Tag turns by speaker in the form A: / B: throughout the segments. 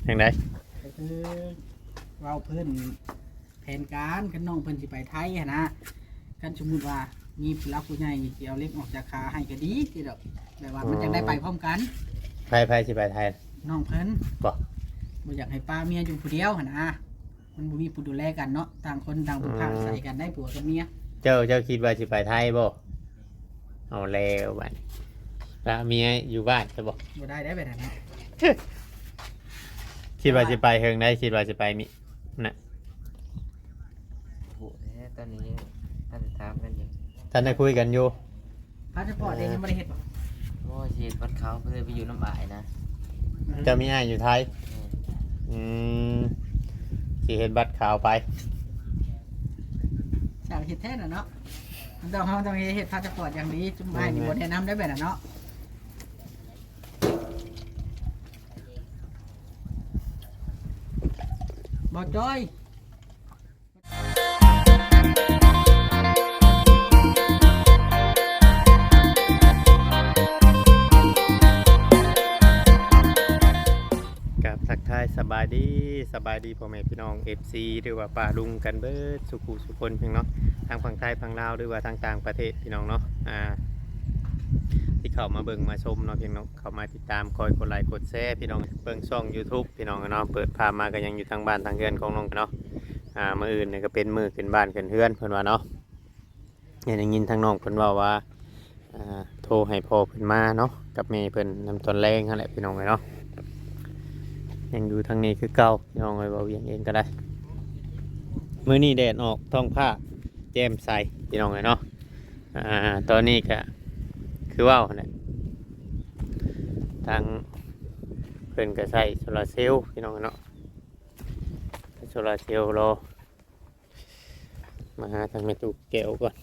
A: จังได๋
B: ก็คือเว้าเพิ่นแผนการคันน้องเพิ่นสิไปไทยหันนะคันสมมุติว่ามีผู้หลักผู้ใหญ่สิเอาเล็กออกจากขาให้ก็ดีสิดอกแบบว่ามันจังได้ไปพร้อมกัน
A: ไผสิไปไทย
B: น้องเพิ่น
A: บ่
B: บ่อยากให้ป้าเมียอยู่ผู้เดียวหันนะมันบ่มีผู้ดูแลกันเนาะต่างคนต่างผู้พาอาศัยกันได้ผัวกับเมีย
A: เจ้าคิดว่าสิไปไทยบ่เอาแล้วบัดนี้แล้วเมียอยู่บ้านจะบ่
B: บ่ได้แบบนั้นเนาะ
A: คิดว่าสิไปเฮิงได้คิดว่าสิไปมิน่ะ
C: โหตอนนี้ท่านถามกันอยู่
A: ท่านได้คุยกันอยู่
B: พาสปอร์ตเองยังบ่ได้เฮ็ดบ่
C: โอ้ชีวิตวัดเขาเพื่อไปอยู่น้ำบ่ายนะ
A: เจะมีอ้ายอยู่ไทยอืมสิเฮ็ดบัตรขาวไป
B: สาวเฮ็ดแท้น่ะเนาะมันต้องเฮ็ดพาสปอร์ตอย่างดีจุ่มให้นี่บ่แนะนำได้แบบนั้นเนาะบ่จอย
A: กับทักทายสบายดีพ่อแม่พี่น้อง FC หรือว่าป้าลุงกันเบิดสุขุสุคนเพียงเนาะทางฝั่งไทยฝั่งลาวหรือว่าทางต่างประเทศพี่น้องเนาะที่เข้ามาเบิ่งมาชมเนาะพี่น้องเข้ามาติดตามคอยกดไลค์กดแชร์พี่น้องเบิ่งช่อง YouTube พี่น้องเนาะเปิดภาพมาก็ยังอยู่ทางบ้านทางเรือนของน้องเนาะมื้ออื่นนี่ก็เป็นมื้อขึ้นบ้านขึ้นเรือนเพิ่นว่าเนาะได้ยินทางน้องเพิ่นเว้าว่าโทรให้พ่อเพิ่นมาเนาะกับแม่เพิ่นนำตอนแรงนั่นแหละพี่น้องเนาะยังอยู่ทางนี้คือเก่าพี่น้องเว้าเวียงเองก็ได้มื้อนี้แดดออกท้องฟ้าแจ่มใสพี่น้องเนาะตอนนี้ก็คือว่าวเนี่ยทางเพิ่นก็ใช้โซลาร์เซลล์พี่น้องเนาะโซลาร์เซลล์รอมาหาทางแม่ตู้แก้วก่อน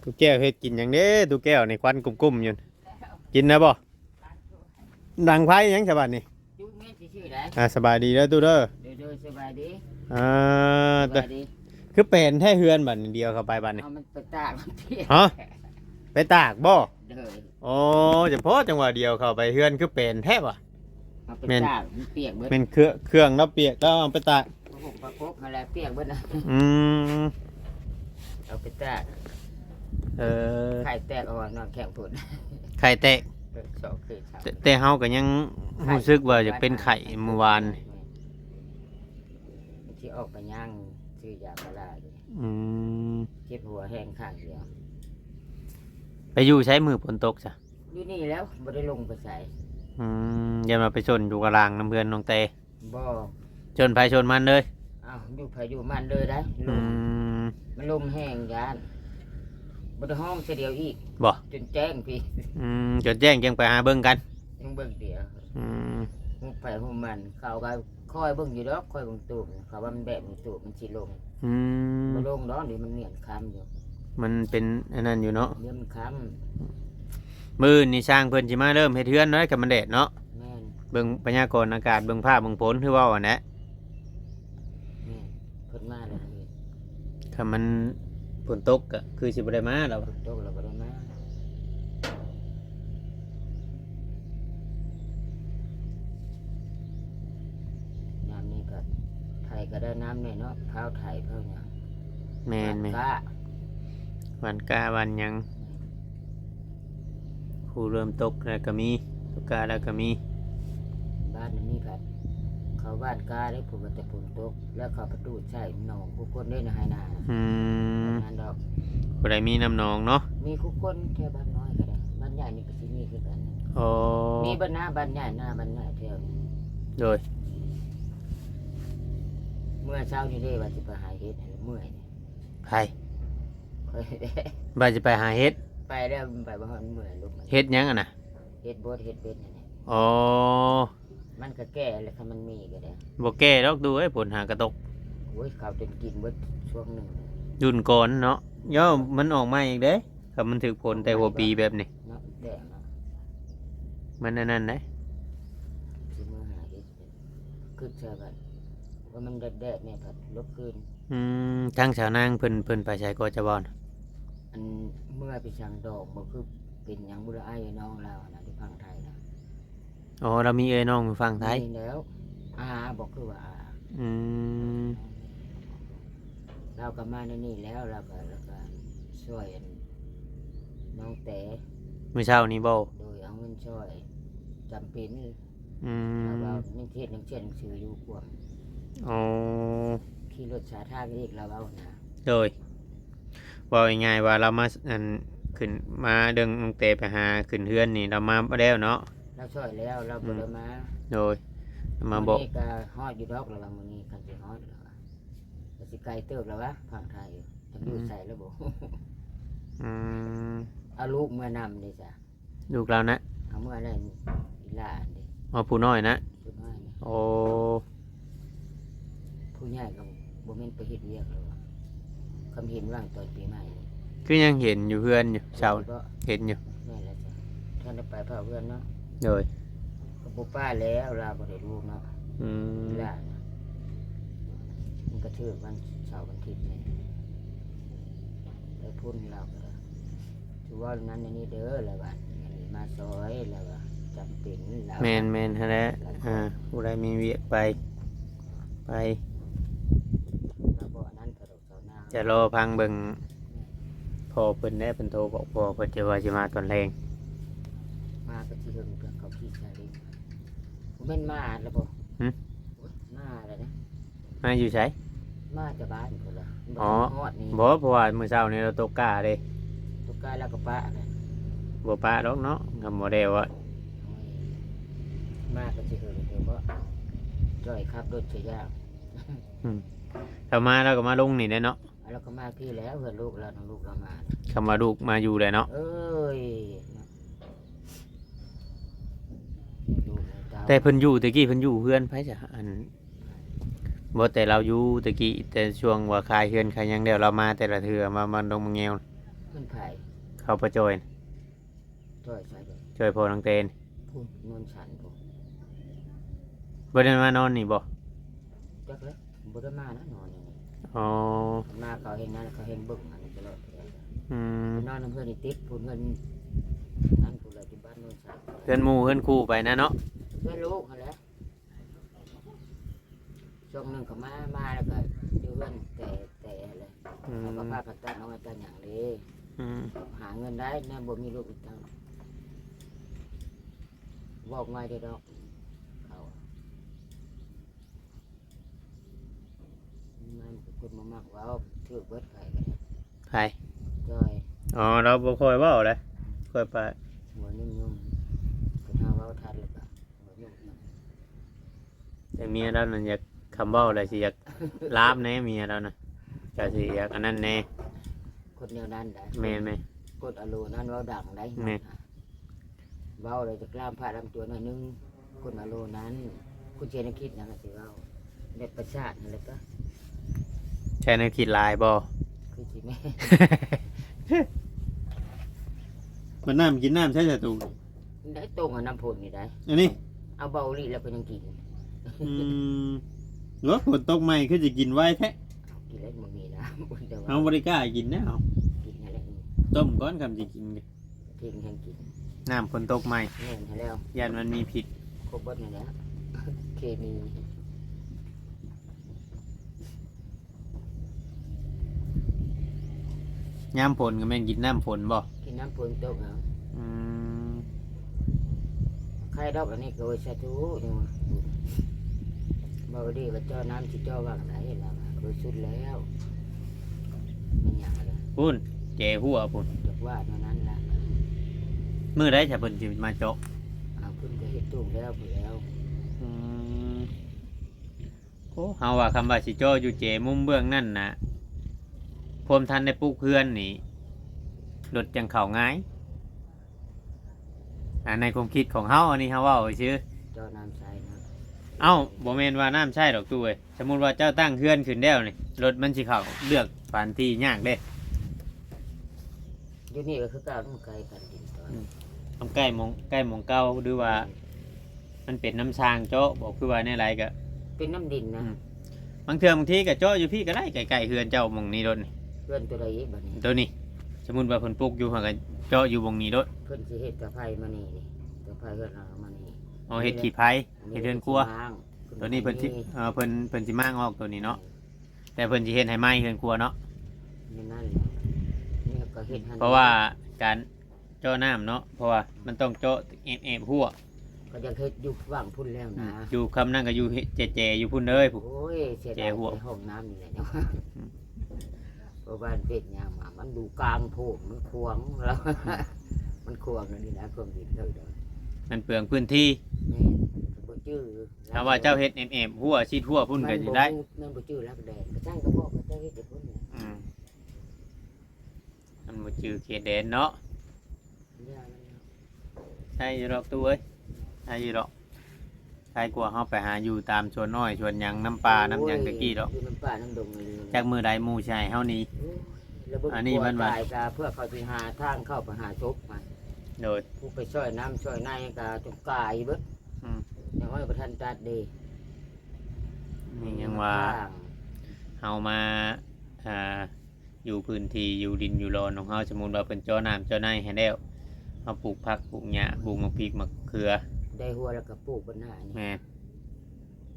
A: ตู้แก้วเฮ็ดกินอย่างเด้ตู้แก้วในควันกุ้มๆอยู่กินนะบ่ดังไผยังฉบับนี้
C: จุ๊บแม่ชื่ออะไร
A: สบายดีแล้วตู้เด้อ
C: เดินสบายดี
A: แต่ คือเป็นแท้เฮือนบัดนี้เดียวเข้าไปบัดนี้
C: เอามันไปตากมันเปียก
A: ฮะไปตากบ่
C: เดิน
A: โอ้เฉพาะจังหวะเดียวเข้าไปเฮือนคือเป็นแท้บ่
C: เอาไปตากมันเปียกเบิด
A: เป็นเครื่องแล้วเปียกแล้วเอาไปตาก
C: ประกบอะไรเปียกเบิดนะ
A: อืม
C: เอาไปตาก
A: เออ
C: ไข่แตกอ่อนนอนแข็งผุด
A: ไข่แตก
C: สองคือเช้า
A: แต่เฮาก็ยังรู้สึกว่าจะเป็นไข่เมื่อวานนี่
C: ที่ออกไปย่างซื้อยาพาราอยู่
A: อืม
C: เจ็บหัวแห้งข้างเดียว
A: ไปอยู่ใช้มือฝนตกจ้ะ
C: อยู่นี่แล้วบ่ได้ลงไปใส่
A: อย่ามาไปชนอยู่กับรางน้ำเพื่อนน้องเต
C: บ่
A: ชนไปชนมันเลย
C: อ้าวอยู่พายุมันเลยได้ล
A: อื
C: ม
A: ม
C: มันลมแห้งยานบ่ได้ห้องเสียเดียวอีก
A: บ่
C: จนแจ้งพี่
A: จดแจ้งจังไปหาเบิ่งกัน
C: ยังเบิ่งเดียว
A: อืม
C: หุบไปหุบมันเขาก็คอยเบิ่งอยู่ดอกคอยเบิ่งตูบเขาว่ามันแบบนี้ตูบมันสิลง
A: อืม
C: บ่ลงดอกเดี๋ยวมันเหนียนค้ำอยู่
A: มันเป็นอันนั้นอยู่เนาะ
C: เดี๋ยวมันค้
A: มื้อนี่สร้างเพิ่นสิมาเริ่มเฮ็ดเฮือนเนาะกับมันแดดเนาะ
C: ำแม่น
A: เบิ่งพยากรณ์อากาศเบิ่งภาพเบิ่งฝนคือเว้าอันนี้
C: แม่นเพิ่นมาแล้วนี่
A: ถ้ามันฝนตกก็คือสิบ่ได้มาแล้ว
C: ตกแล้วบ่ได้มาน้ำนี่ก็ไทยก็ได้น้ำเนี่ยเนาะเผาไทยเผาหยัง
A: แม่นแม่น
C: ก็
A: วันกาวันหยังผู้เริ่มตกแล้วก็มีตกกาแล้วก็มี
C: บ้านนี่ก็เขาบ้านกาได้ผมแต่ฝนตกแล้วเขาประตูใช่หนองผู้คนได้ในไฮนา
A: อืม
C: นั่นดอก
A: ผู้ใดมีน้ำหนองเนาะ
C: มีคุกคนแค่บ้านน้อยก็ได้บ้านใหญ่นี่ก็สิมีคือกัน
A: โอ้
C: มีบ้านหน้าบ้านใหญ่หน้าบ้านใหญ่แถวนี้
A: โดย
C: เมื่อเช้านี่ได้ว่าสิไปหาเฮ็ดให้เมื่อยนี่
A: ไผ
C: ค่อยได้
A: บ่าจะไปหาเฮ็ด
C: ไปแล้วไปบ่ฮอนเมื่อยลูกมัน
A: เฮ็ดหยังอ่ะน่ะ
C: เฮ็ดบดเฮ็ดเบ็ดนี่น
A: อ๋อ
C: มันก็แก่แล้วถ้ามันมีก็ได้
A: บ่แก้ดอกดูไอ้ผลหากระตก
C: โอ้ยเขาจนกินเบิดช่วงหนึง
A: ยุ่นก่อนเนาะย่อมันออกมาอีกเด้ถ้ามันถึกผลแต่หัวปีแบบนี้
C: เนาะแดงเนาะ
A: มันอันนั้นเด้
C: สิมื่อหาเฮ็ดคือเชื่อบัดว่ามันแดดๆเนี่ยผัดลบคืน
A: ทางสาวนางเพิ่นไปใช้ก็จะบ่อน
C: อันเมื่อไปช่างดอกบ่คือเป็นหยังบุรอ้ายน้องเรานะที่พังไทยนะ
A: อ๋อเรามีเอ้ยน้องฝั่งไทย
C: มีแล้วอาบอกคือว่าอา
A: อืม
C: เราก็มาในนี่แล้วเราก็ช่วยน้องแต่
A: มื้อเช้านี้บ่
C: โดยเอาเงินช่วยจำเป็น
A: อื
C: เรา
A: ม
C: เอานิเทศนังเชียนหนังสืออยู่กวาง
A: อ๋อ
C: ขี่รถสาธารณะอีกเราเอานะ
A: โดยว่าง่ายๆว่าเรามาอันขึ้นมาเดิงน้องเตไปหาขึ้นเฮือนนี่เรามาบ่แล้วเนาะ
C: เราช่วยแล้วเราบ่ได้มา
A: โดยมาบอก
C: มื้นี้ก็ฮอดอยู่ดอกแล้วว่ามื้อนี้กันสิฮอดแล้วว่าก็สิไกลเติบแล้ววะฝั่งไทยจะอยู่ใส่แล้วบ่
A: อืม
C: เอาลูกเมื่อนำเลยจ้ะ
A: ลูกเรานะ
C: เอาเมื่อนั้นอีหลานดิ
A: อ๋อผู้น้อยนะ
C: ผู้น้อยนี่
A: โอ้
C: ผู้ใหญ่ก็บ่แม่นไปเฮ็ดเวียกแล้วอะคำเห็นว่างตอนปีใหม่นี่
A: คือยังเห็นอยู่เพื่อนอยู่เช้า
C: ก็
A: เห็นอยู่
C: แม่นแล้วจ้ะท่านได้ไปเผาเพื่อนเนาะ
A: โดย
C: ก็บ่ป้าแล้วเราบ่ได้ลูกเนาะ
A: อืม
C: อีหลานนะมันก็ถือวันเสาร์วันอาทิตย์นี่ไปพุ่นเราก็ได้ถือว่านั้นอันนี้เด้อแล้วว่าอันนี้มาซอยแล้วว่าจำเป็นแล้ว
A: แมนฮะแหล้วผู้ใดมีเวียกไป
C: เราบ่อันนั้นกระดกเสาหน้า
A: จะรอพังเบิ่งพอเพิ่นได้เพิ่นโทรบอกพอเพิ่นจะว่าสิมาตอนแรง
C: มาก็สิเฮิงกับเขาขี้ชาลิงบ่แม่นมาแล้วบ่โอ๊ยมาแล้วนะ
A: มาอยู่ไส
C: มาจะบ้านพุ่นล่ะบ่
A: อ๋อ
C: ฮอดนี่
A: บ่เพราะว่ามื้อเช้านี้เราตกกาเด้
C: ตุกกาแล้วก็ป้าน่ะ
A: บ่ปะดอกเนาะก็บ่ได้ว่า
C: โอ้ยมาก็สิเฮิงเดี๋ยวบ่จ้อยขับรถสิยาก
A: ถ้ามาเราก็มาลงนี่ได้เนาะ
C: แล้วก็มาพี่แล้วเพื่อนลูกเราน้องลูกเรามา
A: คำว่าลูกมาอยู่เลยเนาะ
C: เอ้ยลูกเต้า
A: แต่เพิ่นอยู่ตะกี้เพิ่นอยู่เพื่อนไผจ้ะอันบ่แต่เราอยู่ตะกี้แต่ช่วงว่าคายเฮือนคายหยังแล้วเรามาแต่ละเทื่อมาดงมาแงว
C: เพื่อนไผ่
A: เข้าประจอย
C: จ้อยใส่เลย
A: ช่วยพ่อน้องเตน
C: พูดนวลฉันผม
A: บ่ได้มานอนนี่บ่
C: จักเลยบุได้มานะนอนนี่
A: อ๋อ
C: มาเขาเห็นนั่นเขาเห็นบึ้งอันนี้ตลอดเลย
A: อืม
C: นอนน้ำเพื่อนนี่ติดพูดเงินนั่นพูดเลยที่บ้านนวลฉัน
A: เพื่อนหมู่เพื่อนคู่ไปนะเนาะ
C: เพื่อนลูกเขาแหล้วช่วงหนึ่งเขามาแล้วก็อยู่เพื่อนแต่เลย
A: อืม
C: เขาก็พากันตั้งน้องตั้งอย่างดี
A: อืม
C: หาเงินได้เนี่ยบ่มีลูกอีกตั้งบอกง่ายเด้อดอกเขามันเป็นคนมากๆว้าวถือเบิดไข่กัน
A: ไผ
C: จ้อย
A: อ๋อเราบ่ค่อยเว้าเลยค่อยไป
C: หัวนุ่มๆเป็นหาว้าวทันเลยปะหัวนุ่ม
A: แต่เมียเรานั่นอยากคำเว้าเลยสิอยากลาบแน่เมียเราน่ะก็สิอยากอันนั้นแน่
C: คนแนวนั้นได้
A: แม่นไหม
C: กดอโลนั้นเว้าดังได้
A: แม่น
C: เว้าเลยจะกล้ามผ้าลำตัวหน่อยนึงคนอโลนั้นคุณเจนคิดนะสิเว้าเด็ดประชาตินั่นแหละปะ
A: ใช่ในคิดลายบ่
C: คือสิแม่
A: มันน้ำกินน้ำใช่จะตู
C: ได้ตรงกับน้ำพ่นนี่ได้
A: อันนี้
C: เอาเบาลีแล้วก็ยังกิน
A: รถฝนตกใหม่คือจะกินไว้แท้
C: เอากินแล้วมันมีนะ แต่ว่า
A: เอาบริกล้ากินนะเอา
C: กินนั่นแหละ
A: ต้มก้อนคำจะกิน
C: กินแห้งกิน
A: น้ำฝนตกใหม่
C: แน่นให้แล้ว
A: ยันมันมีผิด
C: ครบเบิดนั่นแหละ เคมี
A: ย่ำฝนก็แม่นกินน้ำฝนบ่
C: กินน้ำพ่นตกเอา
A: อืม
C: ใครดอกอันนี้ก็ไว้ใช้ทุกนี่ว่าเบาดีว่าเจ้าน้ำที่เจ้าว่างไหนล่ะโดยสุดแล้วมันอย่างไร
A: พุ่นเจ๋หัวพุ่น
C: จะว่าเท่านั้นละ
A: มือได้จะเพิ่นสิมาเจาะ
C: เอาขึ้นก็เฮ็ดตุ้มแล้วไปแล้ว
A: อืมโอ้เฮาว่าคำว่าสิเจาะอยู่เจมุมเบื้องนั่นน่ะพรมทันได้ปลูกเพื่อนนี่รถจังเข้าง่ายในความคิดของเฮาอันนี้เฮาเว้าซื่อ
C: เจ้าน้ำใส่นะ
A: เอ้าบ่แม่นว่าน้ำใช่ดอกตู้เอ้ยสมมุติว่าเจ้าตั้งเฮือนขึ้นแล้วนี่รถมันสิเข้าเลือกปานที่ยากเด้
C: อยู่นี่ก็คือก้าวต้องไกลกันดินตอน
A: ต้องใกล้หมองเก่าหรือว่า มันเป็นน้ำชางเจาะบอกคือว่าในไรก็
C: เป็นน้ำดินนะ
A: บางเทื่อบางทีก็เจาะอยู่พี่ก็ได้ไกลๆเฮือนเจ้าหมองนี้รถนี่
C: เพื่อนตัวใดอีกบัดนี้
A: ตัวนี้ สมมุติว่าเพิ่นปลูกอยู่หั่นก็เจาะอยู่หมองนี้รถ
C: เพื่อนสิเฮ็ดกระไฟมานี่ดิกระไฟเพื่อนเรามานี่
A: เอาเฮ็ดขี้ไผเฮ็ดเรือนครัวตัวนี้เพิ่นสิเพิ่นสิมางออกตัวนี้เนาะแต่เพิ่นสิเฮ็ดให้ไหม้เรือนครัวเนาะ
C: นี่นั่นแหละนี่ก็เฮ็ดให้
A: เพราะว่าการเจาะน้ำเนาะเพราะว่ามันต้องเจาะเอฟหัว
C: ก็จะเฮ็ดอยู่ว่างพุ่นแล้วนะ
A: อยู่คำนั่นก็อยู่เจอยู่พุ่นเลยผู้
C: โอ้ยเสียดายในห้องน้ำนี่แหละเนาะเพราะบ้านเป็ดยางมามันดูกลางโพดมันควงแล้ว มันควงนี่นะความผิดเลยเด้อ
A: มันเปลืองพื้นที่
C: นี่บ่จื้อ
A: ถ้าว่าเจ้าเฮ็ดเอฟหัวชิดหัวพุ่นก็สิได้
C: มันบ่จื้อรักแดดก็ช่างก็บอกก็เจ้าเฮ็ดแต่พุ่นเนี่ย
A: อืมมันบ่จือเขตแดนเนาะ
C: ย่ามันเนาะ
A: ใช่อยู่ดอกตู้เอ้ยใช่อยู่ดอกใช่กว่าเฮาไปหาอยู่ตามชวนน้อยชวนหยังน้ำปลาน้ำหยังตะกี้ดอก
C: อยู่น้ำปลาน้ำดงเลย
A: จากมือใดหมู่ชายเฮานี้ อันนี้มันว่า
C: ตายกาเพื่อเขาสิหาทางเข้าไปหาศพมา
A: โดย
C: ผู้ไปช่วยน้ำช่วยในกาจงกายเบิด
A: อืม
C: ยังไม่ประทันจัดดี
A: นี่ยังว่าเฮามาอ่าอยู่พื้นที่อยู่ดินอยู่รอนของเฮาสมมุติว่าเป็นเจ้าน้ำเจ้าในให้แล้วเฮาปลูกผักปลูกหญ้าปลูกมะพริกมะเขือ
C: ได้หัวแล้วก็ปลูกบนหน้านี่
A: แม่น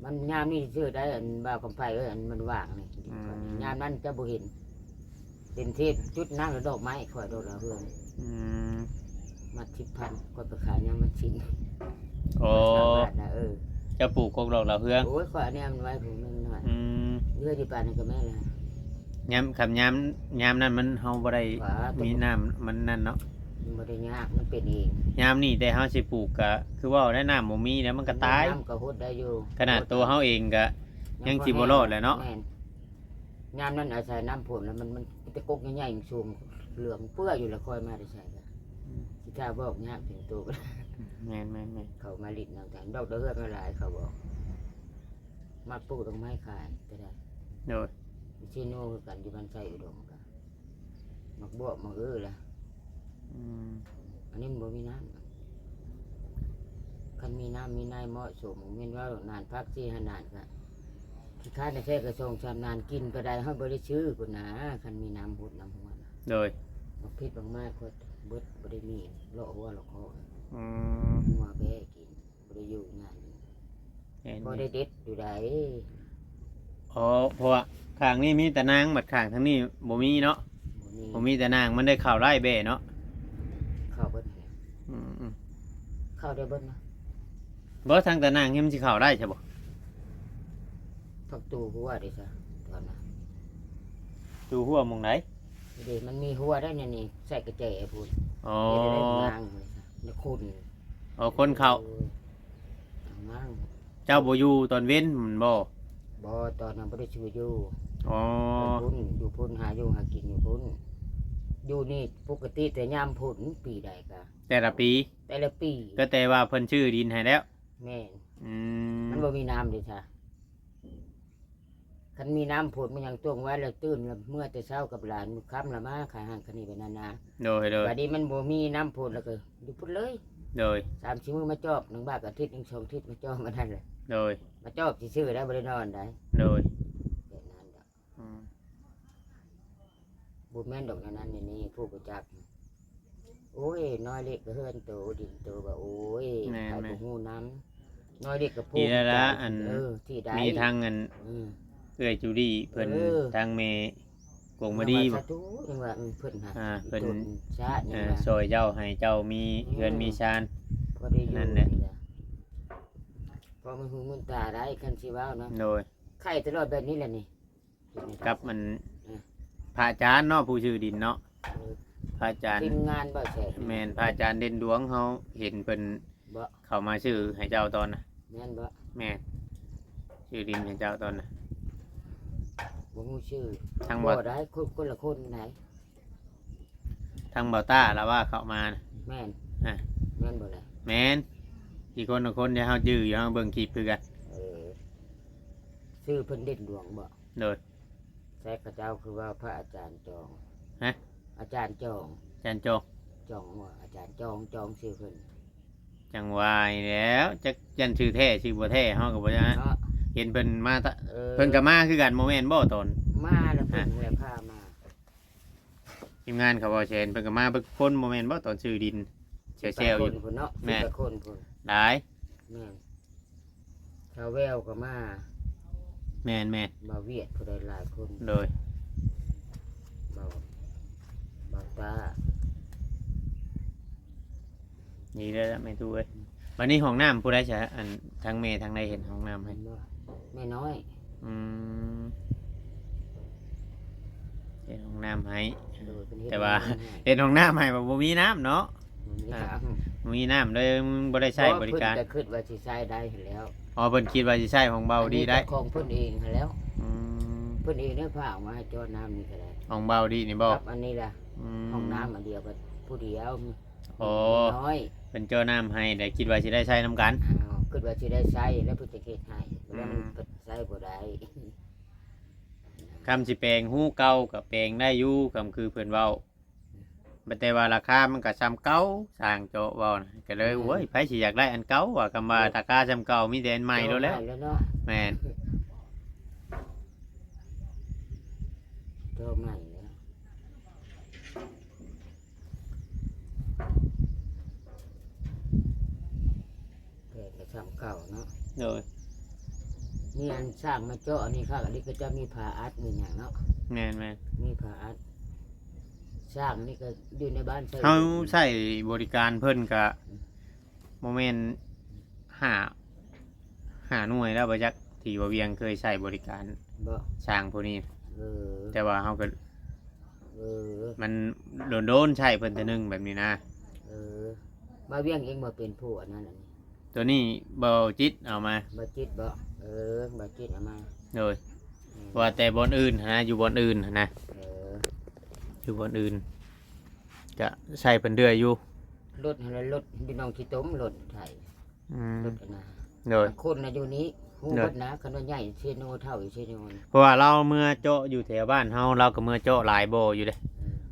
C: มันยามนี่ชื่อได้อันบ่าวคำไฟอันมันว่างนี่
A: อืม
C: ยามนั้นจะบ่เห็นเป็นเทพจุดนั่งแล้วดอกไม้คอยดอกละเฮือน
A: อืม
C: มัด10,000ก็ไปขายยามมันชิ้น
A: โอ้
C: 3 บาทนะ
A: เจะปลูกกกดอกดาวเฮือง
C: โอ้ยขอยอันนี้มันไว้ผมนึงหน่อย
A: อืม
C: เลือดที่ปานนี่ก็แม่เลย
A: ยามนั้นมันเฮาบ่ได้
C: ขวาตรง
A: มีน้ำมันนั่นเนาะ
C: มันบ่ได้ยากมันเป็นเอง
A: ยามนี่แต่เฮาสิปลูกก็คือว่าได้น้ำบ่มีแล้วมันก็ตาย
C: น้ำก็หดได้อยู่
A: ขนาดตัวเฮาเองก็ ยังสิบ่รอดเลยเนาะ
C: แม่ยามนั้นอาศัยน้ำผลแล้วมันตะกกใหญ่ๆสูงเหลืองเปื้ออยู่แล้วคอยมาได้ใส่กันที่ข้าบอกยากถึงตัว
A: แม่น
C: เขามาลิดน้ำตาลดอกเดือดมาหลายเขาบอกมาปลูกต้องไม้ขายก็ได้
A: โดย
C: ชิโน่คือกันอยู่บ้านไส้อุดมกันมักบวกมักล่ะ
A: อืม
C: อันนี้มันบ่มีน้ำคันมีน้ำมีนายเหมาะสมเม่นว่านานพักที่หนานก็ที่ค้าในแท้กระทรงชำนานกินก็ได้ให้บริชื่อคนนะคันมีน้ำพุดน้ำหัวนะ
A: โดย
C: มักพิษบางมากก็เบิดบริมีเลาะหัวเลาะคอ
A: อืม
C: หัวแบะกินบริอยู่งาน
A: เห็น
C: พอได้เด็ดอยู่ได้
A: อ๋อเพราะว่าข้างนี้มีแต่นางบัดข้างทางนี้บ่มีเนาะบ่มีแต่นางมันได้ข้าวไร่แบ่เนาะ
C: เข้าเบิด
A: อืม
C: เข้าได้เบิดนะ
A: บ่ทางแต่นางนี่มันสิข้าวได้ใช่บ่
C: พักตูหัวได้ซะตอนนั้น
A: ดูหัวหมองไหน
C: เดี๋ยวมันมีหัวได้เนี่ยนี่ใส่กระเจพูด
A: อ๋อ
C: เดี๋ยวได้งางเลยซะในคุณ
A: อ๋อคนเข้า
C: งาง
A: เจ้าบ่อยู่ตอนเว้นมันบ่
C: บ่ตอนนั้นบ่ได้ช่วยอยู่
A: อ๋อ
C: พุ่นอยู่พุ่นหาอยู่หากินอยู่พุ่นอยู่นี่ปกติแต่ยามพุ่นปีใดกะ
A: แต่ละปี
C: แต่ละปี
A: ก็แต่ว่าเพิ่นชื่อดินให้แล้ว
C: แม่น
A: อืม
C: มันบ่มีน้ำเลยจ้ะคันมีน้ำพุ่นมันยังต้วงไว้แล้วตื่นแล้วเมื่อแต่เช้ากับหลานมื้อค่ำละมาขายห่างคันนี้ไปนานา
A: โดยโดย
C: บัดนี้มันบ่มีน้ำพุ่นแล้วก็อยู่พุ่นเลย
A: โดย
C: 3-4มื้อมาจอบ1 บาทอาทิตย์1 2อาทิตย์มาจอบมานั่นแหละ
A: โดย
C: มาจอบซื่อๆได้บ่ได้นอนได้
A: โดย
C: แบบนั้นดอก
A: อืม
C: บ่แม่นดอกนั้นนี่ผู้ประจักษ์โอ้ยน้อยเล็กก็เฮือนโตดินโตก็โอ้ยใครบ่ฮู้น้ำน้อยเล็กก็พู
A: ทีละละอัน
C: ที่ใด
A: มีทางเงิน
C: อืม
A: เอื้อยจูดี้เพิ่น
C: เออ
A: ทางเมกงมาดีบ่
C: สาธุยังว่าเพิ่นหา
A: เพิ่น
C: ต้ชาติยังว่า
A: ซอยเจ้าให้เจ้ามีเงินมีชาน
C: พอได้อยู่
A: นั่นแหละ
C: พอมันหูมันตาได้คันสิเว้าเนาะ
A: โดย
C: ไข่ตลอดแบบนี้แหละนี่
A: กับมันพระอาจารย์เนาะผู้ชื่อดินเนาะ
C: เออ
A: พระอาจารย์
C: ทีมงานบ่แซ่
A: แม่นพระอาจารย์เด่นดวงเฮาเห็นเพิ่น
C: บ่
A: เข้ามาชื่อให้เจ้าตอนน่ะ
C: แม่นบ่
A: แม่นชื่อดินให้เจ้าตอนน่ะ
C: บ่ฮู้ชื่อ
A: ทาง
C: บ่
A: บ่
C: ได้คนละคนไหน
A: ทางเบาต้าแล้วว่าเข้ามาน่ะ
C: แม่น
A: อ่ะ
C: แม่นบ่ล่ะ
A: แม่นอีกคนละคนที่เฮาจื้ออยู่เฮาเบิ่งคลิปคือกัน
C: เออชื่อเพิ่นเด่นดวงบ่
A: โดย
C: แท้กระเจ้าคือว่าพระอาจารย์จอง
A: ฮะ
C: อาจารย์จอง
A: จันโจ
C: จองว่าอาจารย์จองชื่อเพิ่น
A: จังหวายแล้วจักยันชื่อแท้ชื่อบ่แท้เฮาก็บ่ได้
C: เนาะ
A: เห็นเพิ่นมาตะ
C: ออ
A: เพิ่นก็มาคือกันบ่แม่นบ่ตอน
C: มาแล้วเพิ่นแล้วพามา
A: ทีมงานเขาบ่แชนเพิ่นก็มาเบิ่งคนบ่แม่นบ่ตอนชื่อดินเซล
C: ค
A: อยู่
C: นพุ่นเนาะ
A: แม่
C: สิบคนพุ่น
A: หลาย
C: แม่นชาวแววก็มา
A: แม่น
C: มาเวียดผู้ใดหลายคน
A: โดย
C: เบาเบาตา
A: นี่ได้แล้วไม่ตู้เอ้ยวันนี้ห้องน้ำผู้ใดจะอันทั้งเมทั้งใดเห็นห้องน้ำให้
C: เห็นบ่แม่น้อย
A: อืมเห็นห้องน้ำให้
C: โดยเป็นเฮ็ด
A: แต่ว่า
C: ให้
A: เห็นห้องน้ำให้แบบบ่มีน้ำเนาะ
C: มันมีทาง
A: บ่มีน้ำเลยมึงบ่ได้ใช้บริการ
C: เพิ่นจะคิดว่าสิใช้ได้เห็นแล้ว
A: อ๋อเพิ่นคิดว่าสิใช้ของเบาดีได้
C: อันนี้ก็ของเพิ่นเองเห็นแล้ว
A: อืม
C: เพิ่นเองได้ฝากมาให้จอดน้ำนี่ก็ได้
A: ของเบาดีนี่บ่
C: ครับอันนี้ล่ะ
A: ม
C: ห้องน้ำอันเดียวกับผู้เดียว
A: โอ้
C: น้อย
A: เพิ่นเจ้าน้ำให้แต่คิดว่าสิได้ใช้นํกัน
C: อ้าวคิดว่าสิได้ใช้แล้วเพิ่นจะเฮ็ดให้แล้วมันเพิ่นใช้บ่ได้
A: คำสิแปลงหู้เก่ากับแปลงได้อยู่คำคือเพิ่นเว้าบัดแต่ว่าราคามันก็ซ้ำเก่าสร้างโจะเว้านะก็เลยโอ้ยไผสิอยากได้อันเก่าว่าคำว่าราคาซ้ำเก่ามีแต่อันใหม่แล้วแหล้ว
C: แล้วเนาะ
A: แม่น
C: เจ้าใหม่แล้วแต่ก็ซ้ำเก่าเนาะ
A: โดย
C: นี่อันสร้างมาเจาะนี่ครับอันนี้ก็จะมีผาอัดมีอย่างเนาะ
A: แม่น
C: มีผาอัดสร้างนี่ก็อยู่ในบ้านใช่
A: เฮาใช้บริการเพิ่นก็บ่แม่นหาหน่วยแล้วบ่จักที่ว่าเวียงเคยใช้บริการ
C: บ่
A: สร้างผู้นี้
C: เออ
A: แต่ว่าเฮาก็
C: เออ
A: มันโดนๆใช้เพิ่นแต่นึงแบบนี้นะ
C: เออมาเวียงเองมาเป็นผู้อันนั้นอันนี้
A: ตัวนี้เบาจิตเอามา
C: บาจิตบ่เออบาจิตเอามา
A: โดย
C: อืม
A: ว่าแต่บอนอื่นนะอยู่บอนอื่นนะ
C: เออ
A: อยู่บอนอื่นก็ใช้เพิ่นเดือยอยู่
C: รถอะไรรถพี่น้องที่ต้มรถไทย
A: อืม
C: รถอันนะ
A: โดย
C: คนนะอยู่นี้หู
A: เด้อ
C: รถนะคันว่าใหญ่เชโนเท่าอีเชโนนี่
A: เพราะว่าเราเมื่อเจาะอยู่แถวบ้านเฮาเราก็เมื่อเจาะหลายบ่อยู่เด้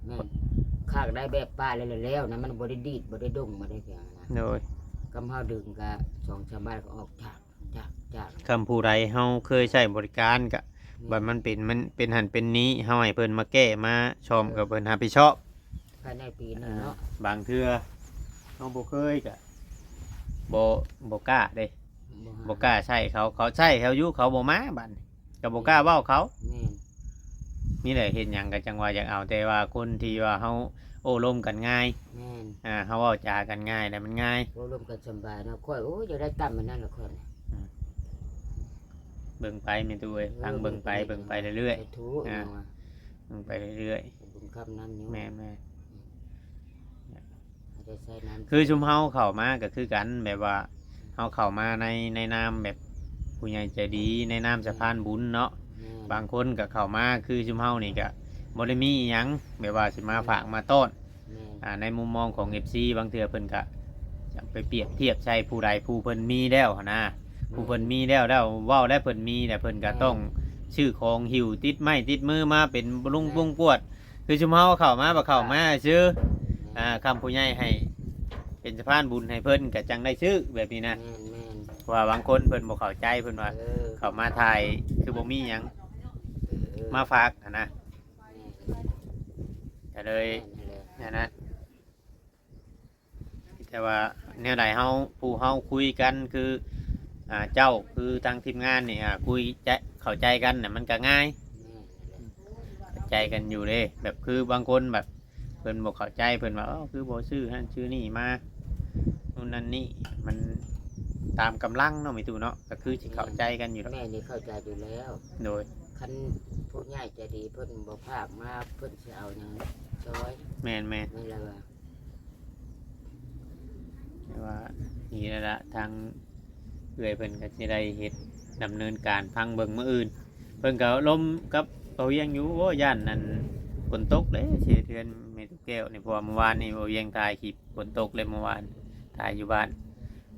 C: แม่นคากได้แบบป้าแล้วนะมันบ่ได้ดีดบ่ได้ดงบ่ได้เพียงนะ
A: โดย
C: กำเฮาดึงก็สองชาวบ้านก็ออกจาก
A: คำผู้ใดเฮาเคยใช้บริการก็บัดมันเป็นหันเป็นนี้เฮาให้เพิ่นมาแก้มาชมกับเพิ่นรับผิดชอบ
C: ภายในปีนี้เนาะ
A: บางเทื่อเฮาบ่เคยก็บ่กล้าเด้บ่กล้าใช้เขาใช้เขาอยู่เขาบ่มาบัดนี้ก็บ่กล้าเว้าเขา
C: แม่น
A: นี่แหละเห็นอย่างกันจังว่าอยากเอาแต่ว่าคนที่ว่าเขาโอ้ลมกันง่าย
C: แม่น
A: เขาเว้าจากันง่ายแต่มันง่าย
C: บ่รวมกันสำบายเนาะค่อยโอ้ยอยากได้ต่ำมันนั่นละค่อย
A: เบิ่งไปแม่ตู้เอ้ยฟังเบิ่งไปเรื่อย
C: ไปถู
A: อ่า
C: เนาะ
A: ๆเบิ่งไปเรื่อย
C: บุญคำน้ำนิ้ว
A: ๆแม่
C: ได้ใส่น้ำ
A: คือชุมเฮาเข้ามาก็คือกันแบบว่าเฮาเข้ามาในนามแบบผู้ใหญ่ใจดีในนามสะพานบุญเนาะ
C: แม่น
A: บางคนก็เข้ามาคือชุมเฮานี่ก็บ่ได้มีอิหยังแบบว่าสิมาฝากมาต้อน
C: แม่น
A: ในมุมมองของ FC บางเทื่อเพิ่นก็จะไปเปรียบเทียบใช้ผู้ใดผู้เพิ่นมีแล้วหั้นนะผู้เพิ่นมีแล้วเว้าได้เพิ่นมีแต่เพิ่นก็ต้องชื่อของหิวติดไม้ติดมือมาเป็นลุงปุ้งปวด คือชุมเฮาเข้ามาบ่เข้ามาชื่อคำผู้ใหญ่ให้เป็นสะพานบุญให้เพิ่นก็จังได้ชื่อแบบนี้นะ
C: แม่นแม่น
A: เพราะว่าบางคนเพิ่นบ่เข้าใจเพิ่นว่า
C: เออ
A: เข้ามาถ่ายคือบ่มีหยังมาฝากหั้นนะก็เลย นั่นนะแต่ว่าแนวใดเฮาผู้เฮาคุยกันคือเจ้าคือทางทีมงานนี่คุยจะเข้าใจกันน่ะมันก็ง่ายเข้าใจกันอยู่เด้แบบคือบางคนแบบเพิ่นบ่เข้าใจเพิ่นว่าคือบ่ชื่อนั่นชื่อนี่มานู่นนั่นนี่มันตามกำลังเนาะไม่ตู่เนาะก็คือสิเข้าใจกันอยู่แล้ว
C: แม่นี่เข้าใจอยู่แล้ว
A: โดย
C: คันผู้ใหญ่ใจดีเพิ่นบ่ภาคมาเพิ่นสิเอาหยังซอย
A: แม่น
C: นั่นแหละว่า
A: แต่ว่านี่แหละทางเอื้อยเพิ่นก็สิได้เฮ็ดดำเนินการพังเบิ่งมื้ออื่น เพิ่นก็ล้มกับเบาเวียงอยู่โอ้ย่านนั่นฝนตกเลยเสียเทือนเมตุแก้วนี่เพราะว่าเมื่อวานนี่เบาเวียงถ่ายคลิปฝนตกเลยเมื่อวานถ่ายอยู่บ้าน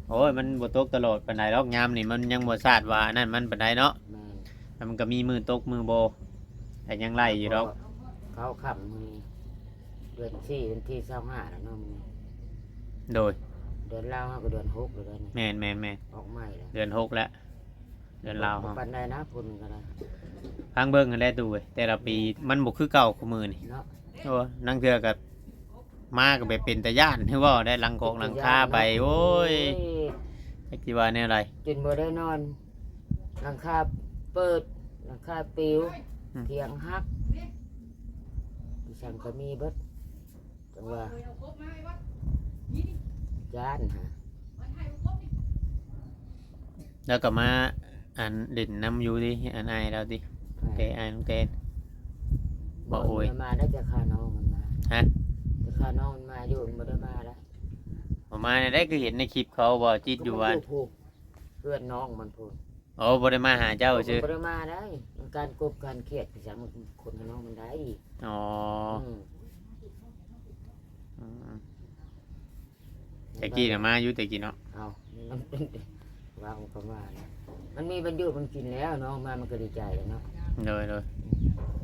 A: โอ้ยมันบ่ตกตลอดปานใดดอกยามนี่มันยังบ่ทราบว่านั่นมันปานใดเนาะ
C: แม่น
A: แต่มันก็มีมือตกมือโบแต่ยังไล่อยู่ดอก
C: เขาขับมือเดือน4วันที่25แล้วเนาะมื้อนี้
A: โดย
C: เดือนลาวเฮาก็เดือน6แล้วเด้อนี่
A: แม่น
C: ออกใหม่แล้ว
A: เดือน6แล้วเดือนลาว
C: บ่
A: เฮา
C: ปานใดนะพุ่นก็ได้
A: พังเบิ่งกันแลดูเว้ยแต่ละปีมันบ่คือเก่าคู่มือนี่
C: เนาะ
A: โอ้นังเทื่อก็มาก็แบบเป็นตาย่านคือว่าได้หลังกอกหลังคาไปโอ้ย จักสิว่าแนวใด
C: จนบ่ได้นอนหลังคาเปิดหลังคาปิวเถียงหักดิฉันก็มีเบิดจังว่าย่านฮะ
A: แล้วก็มาอันเด่นน้ำอยู่ดิอันอายเราดิแกอายน้องแกนบ่โอ้ย
C: มันมาได้จะฆ่าน้องมันมา
A: ฮะ
C: จะฆ่าน้องมันมาอยู่มันบ่ได้มาแล้ว
A: บ่มาได้คือเห็นในคลิปเขาบ่จิตอยู่ว่า
C: ผูกเพื่อนน้องมันพูด
A: โอ้บ่ได้มาหาเจ้าซื่อ
C: บ่ได้มาได้มันการกบการเครียดดิฉันมันคนให้น้องมันได้
A: อ๋อ
C: ม
A: อืมแต่กี้น่ะมาอยู่แต่กี้เนาะ
C: เอานี่มันเป็นว่ามันก็มานะมันมีบรรยุมันกินแล้วน้องมามันก็ดีใจแล้วเนาะ
A: โดย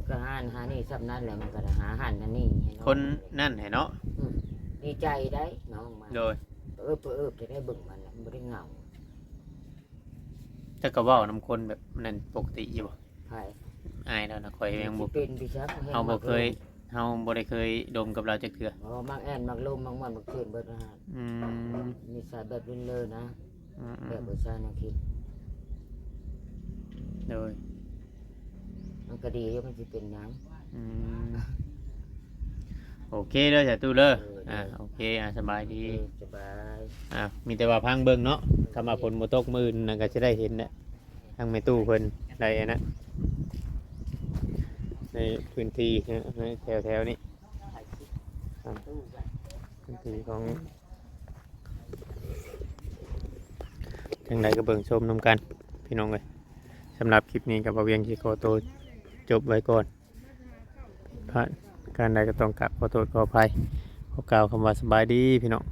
C: ก็หานี่ซับนั้นแหละมันก็หาหันนั่นนี่ให้อง
A: คนนั่นให้เนาะ
C: อืมดีใจได้น้องมา
A: โดย
C: จะได้เบิ่งมันน่ะมันบ่ได้เหงา
A: ถ้าก็เว้านำคนแบบนั้นปกติอยู่บ่
C: ไผ
A: อายแล้วนะข่อยยังบ่
C: เป็นดิฉัน
A: เฮาบ่เคยเฮาบ่ได้เคยดมกับเราจักเทื่อ
C: อ๋อมักแอนมักลมมักมันมักเคืนเบิดอาหาร
A: อืม
C: มีสายแบบลื่นเลยนะ
A: อืม
C: แบบบ่ใช่แนวคิด
A: โดย
C: มันก็ดีอยู่มันสิเป็นหยัง
A: อืมโอเคเด้อจ้ะตู้เด้อ
C: เออ
A: โอเคสบายดี
C: สบาย
A: มีแต่ว่าพังเบิ่งเนาะถ้ามาฝนบ่ตกมื้อนั่นก็จะได้เห็นแหละทางแม่ตู้เพิ่นได้อันนั้นในพื้นที่นะในแถวๆนี้พื้นที่ของทางใดก็เบิ่งชมนำกันพี่น้องเอ้ยสำหรับคลิปนี้กับบ่เวียงสิขอตัวจบไว้ก่อนผ่านการใดก็ต้องกราบขอโทษขออภัยขอกล่าวคำว่าสบายดีพี่น้อง